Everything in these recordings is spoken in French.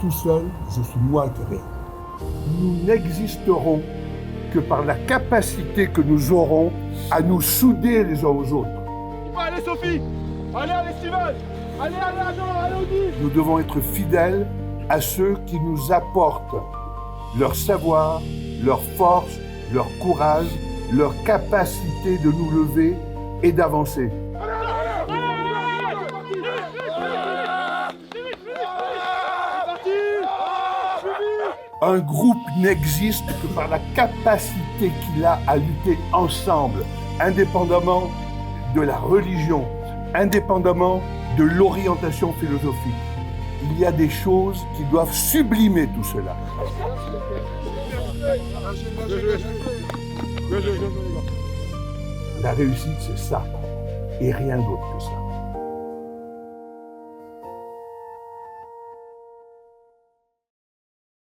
tout seul, je suis moins que rien. Nous n'existerons que par la capacité que nous aurons à nous souder les uns aux autres. Allez Sophie! Allez Steven! Allez Audi! Nous devons être fidèles à ceux qui nous apportent leur savoir, leur force, leur courage, leur capacité de nous lever et d'avancer. Un groupe n'existe que par la capacité qu'il a à lutter ensemble, indépendamment de la religion, indépendamment de l'orientation philosophique. Il y a des choses qui doivent sublimer tout cela. La réussite, c'est ça, et rien d'autre que ça.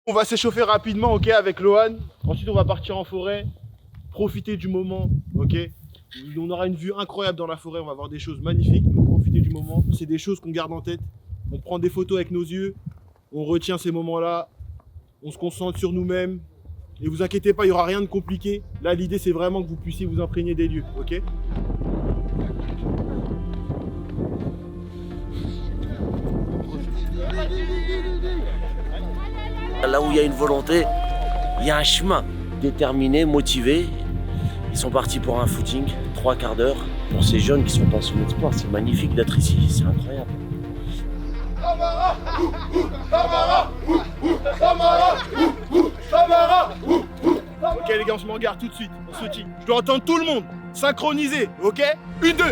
On va s'échauffer rapidement, ok, avec Lohan. Ensuite, on va partir en forêt, profiter du moment, ok. On aura une vue incroyable dans la forêt, on va voir des choses magnifiques, donc profitez du moment. C'est des choses qu'on garde en tête. On prend des photos avec nos yeux, on retient ces moments-là, on se concentre sur nous-mêmes. Et vous inquiétez pas, il n'y aura rien de compliqué. Là, l'idée, c'est vraiment que vous puissiez vous imprégner des lieux, ok. Là où il y a une volonté, il y a un chemin. Déterminés, motivés, ils sont partis pour un footing, 3/4 d'heure. Pour ces jeunes qui sont passionnés de sport, c'est magnifique d'être ici, c'est incroyable. Ok les gars, on se met en garde tout de suite, on se tire. Je dois entendre tout le monde, synchronisé, ok. 1, 2,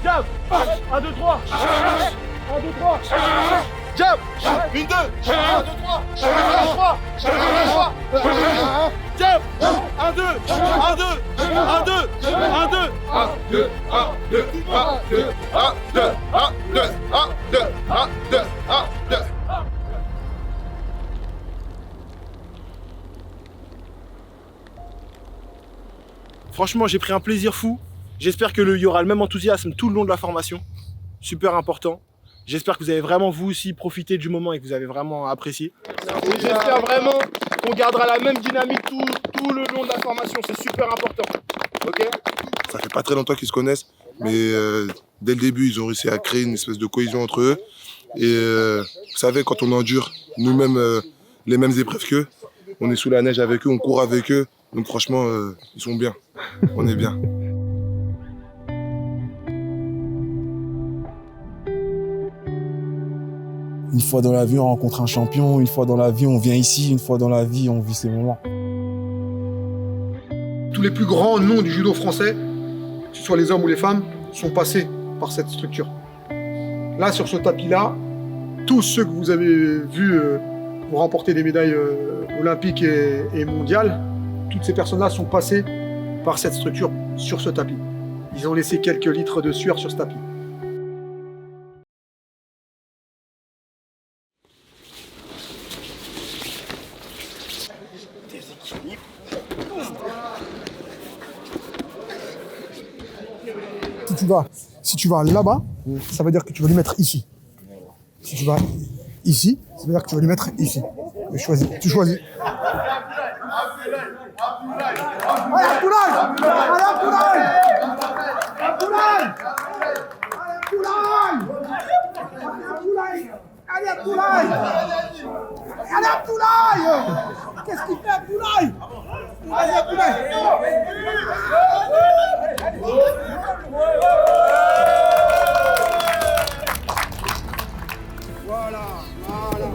jab, 1, 2, 3, 1, 2, 3, jab, 1, 2, 1, 2, 3, 1, 2, 3, 1, 2, 3, jab, 1, 2, 1, 2, 1, 2, 1, 2, 1, 2, 1, 2, 1, 2, 1, 2, 1, 2, 1, 2, 1, 2, 1, 2. Franchement, j'ai pris un plaisir fou. J'espère qu'il y aura le même enthousiasme tout le long de la formation. Super important. J'espère que vous avez vraiment, vous aussi, profité du moment et que vous avez vraiment apprécié. Et j'espère vraiment qu'on gardera la même dynamique tout le long de la formation. C'est super important. Ok ? Ça fait pas très longtemps qu'ils se connaissent, mais dès le début, ils ont réussi à créer une espèce de cohésion entre eux. Et vous savez, quand on endure nous-mêmes les mêmes épreuves qu'eux, on est sous la neige avec eux, on court avec eux. Donc franchement, ils sont bien. On est bien. Une fois dans la vie, on rencontre un champion. Une fois dans la vie, on vient ici. Une fois dans la vie, on vit ces moments. Tous les plus grands noms du judo français, que ce soit les hommes ou les femmes, sont passés par cette structure. Là, sur ce tapis-là, tous ceux que vous avez vus remporter des médailles olympiques et mondiales, toutes ces personnes-là sont passées par cette structure sur ce tapis. Ils ont laissé quelques litres de sueur sur ce tapis. Si tu vas là-bas, ça veut dire que tu vas lui mettre ici. Si tu vas ici, ça veut dire que tu vas lui mettre ici. Mais choisis, tu choisis. Allez, Abdoulaye! Allez, Abdoulaye! Abdoulaye! Allez, Abdoulaye! Allez, Abdoulaye! Qu'est-ce qu'il fait, Abdoulaye? Allez, Abdoulaye! Voilà, voilà.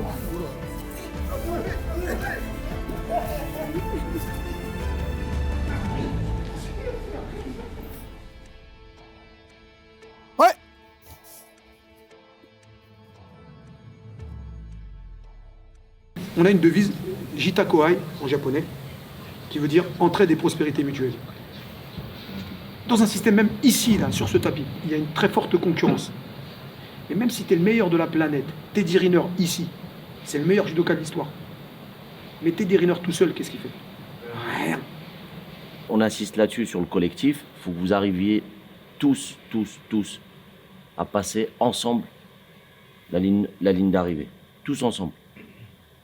Ouais. On a une devise, Jitakoai en japonais, qui veut dire entraide et prospérité mutuelle. Dans un système même ici, là, sur ce tapis, il y a une très forte concurrence. Et même si tu es le meilleur de la planète, Teddy Riner ici, c'est le meilleur judoka de l'histoire. Mais Teddy Riner tout seul, qu'est-ce qu'il fait? Rien. On insiste là-dessus sur le collectif. Il faut que vous arriviez tous à passer ensemble la ligne d'arrivée. Tous ensemble.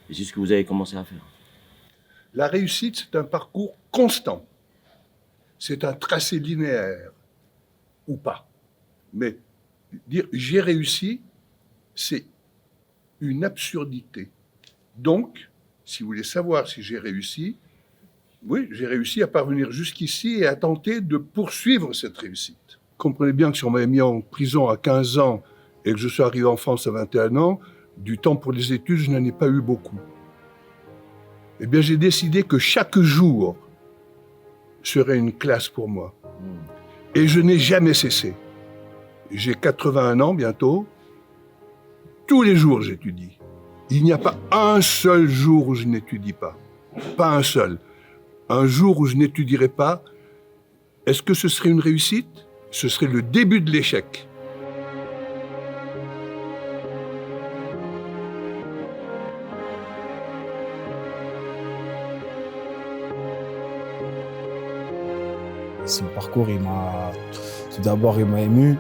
Et c'est ce que vous avez commencé à faire. La réussite, c'est un parcours constant. C'est un tracé linéaire, ou pas. Mais dire « j'ai réussi », c'est une absurdité. Donc, si vous voulez savoir si j'ai réussi, oui, j'ai réussi à parvenir jusqu'ici et à tenter de poursuivre cette réussite. Comprenez bien que si on m'avait mis en prison à 15 ans et que je suis arrivé en France à 21 ans, du temps pour les études, je n'en ai pas eu beaucoup. Eh bien, j'ai décidé que chaque jour serait une classe pour moi. Et je n'ai jamais cessé. J'ai 81 ans bientôt. Tous les jours, j'étudie. Il n'y a pas un seul jour où je n'étudie pas. Pas un seul. Un jour où je n'étudierai pas, est-ce que ce serait une réussite? Ce serait le début de l'échec. Son parcours, tout d'abord, il m'a ému.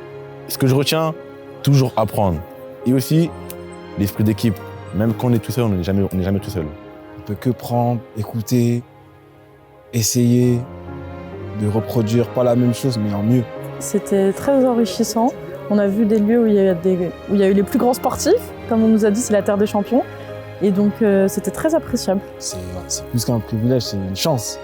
Ce que je retiens, toujours apprendre. Et aussi, l'esprit d'équipe. Même quand on est tout seul, on n'est jamais tout seul. On ne peut que prendre, écouter, essayer de reproduire pas la même chose, mais en mieux. C'était très enrichissant. On a vu des lieux où il y a eu les plus grands sportifs. Comme on nous a dit, c'est la terre des champions. Et donc, c'était très appréciable. C'est plus qu'un privilège, c'est une chance.